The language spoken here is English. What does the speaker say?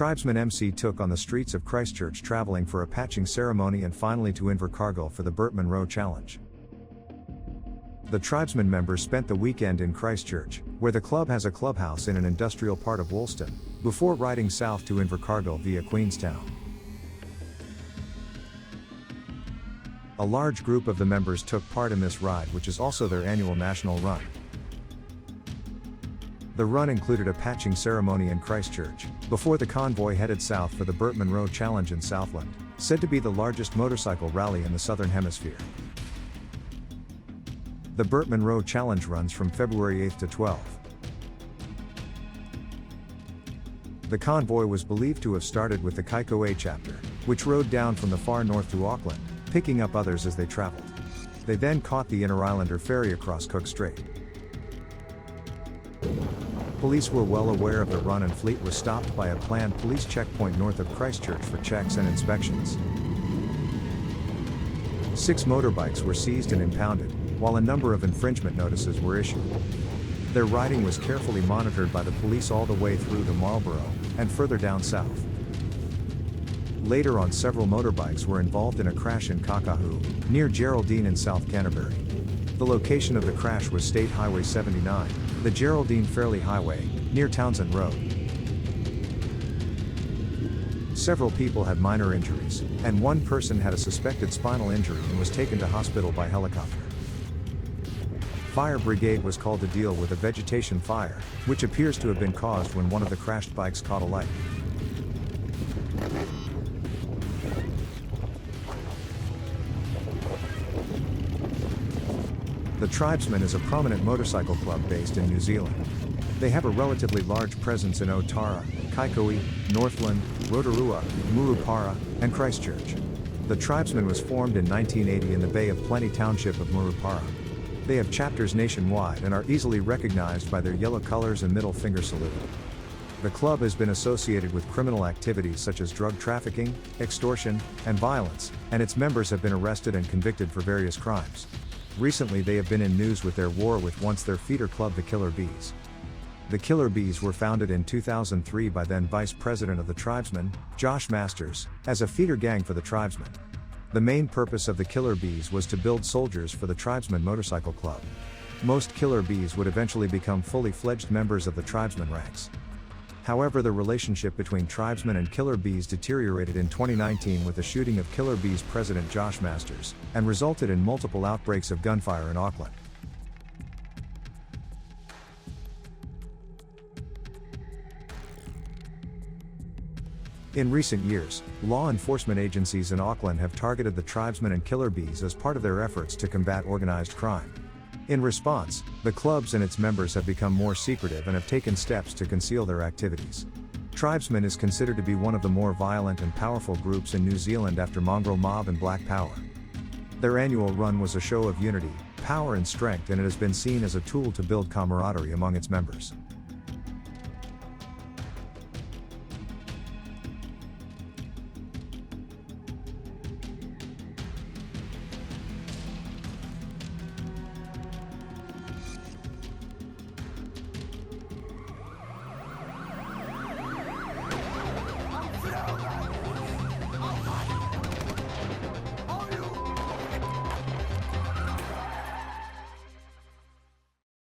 Tribesmen Mc took on the streets of Christchurch, traveling for a patching ceremony and finally to Invercargill for the Burt Munro challenge. The Tribesmen members spent the weekend in Christchurch, where the club has a clubhouse in an industrial part of Woolston, before riding south to Invercargill via Queenstown. A large group of the members took part in this ride, which is also their annual national run. The run included a patching ceremony in Christchurch, before the convoy headed south for the Burt Munro Challenge in Southland, said to be the largest motorcycle rally in the Southern Hemisphere. The Burt Munro Challenge runs from February 8 to 12. The convoy was believed to have started with the Kaikohe chapter, which rode down from the far north to Auckland, picking up others as they traveled. They then caught the Interislander ferry across Cook Strait. Police were well aware of the run and fleet was stopped by a planned police checkpoint north of Christchurch for checks and inspections. 6 motorbikes were seized and impounded, while a number of infringement notices were issued. Their riding was carefully monitored by the police all the way through to Marlborough, and further down south. Later on, several motorbikes were involved in a crash in Kaikohe, near Geraldine in South Canterbury. The location of the crash was State Highway 79, the Geraldine-Fairlie Highway, near Townsend Road. Several people had minor injuries, and one person had a suspected spinal injury and was taken to hospital by helicopter. Fire brigade was called to deal with a vegetation fire, which appears to have been caused when one of the crashed bikes caught alight. The Tribesmen is a prominent motorcycle club based in New Zealand. They have a relatively large presence in Otara, Kaikohe, Northland, Rotorua, Murupara, and Christchurch. The Tribesmen was formed in 1980 in the Bay of Plenty township of Murupara. They have chapters nationwide and are easily recognized by their yellow colors and middle finger salute. The club has been associated with criminal activities such as drug trafficking, extortion, and violence, and its members have been arrested and convicted for various crimes. Recently they have been in news with their war with once their feeder club, the Killer Bees. The Killer Bees were founded in 2003 by then Vice President of the Tribesmen, Josh Masters, as a feeder gang for the Tribesmen. The main purpose of the Killer Bees was to build soldiers for the Tribesmen Motorcycle Club. Most Killer Bees would eventually become fully fledged members of the Tribesmen ranks. However, the relationship between Tribesmen and Killer Bees deteriorated in 2019 with the shooting of Killer Bees President Josh Masters, and resulted in multiple outbreaks of gunfire in Auckland. In recent years, law enforcement agencies in Auckland have targeted the Tribesmen and Killer Bees as part of their efforts to combat organized crime. In response, the clubs and its members have become more secretive and have taken steps to conceal their activities. Tribesmen is considered to be one of the more violent and powerful groups in New Zealand after Mongrel Mob and Black Power. Their annual run was a show of unity, power and strength, and it has been seen as a tool to build camaraderie among its members.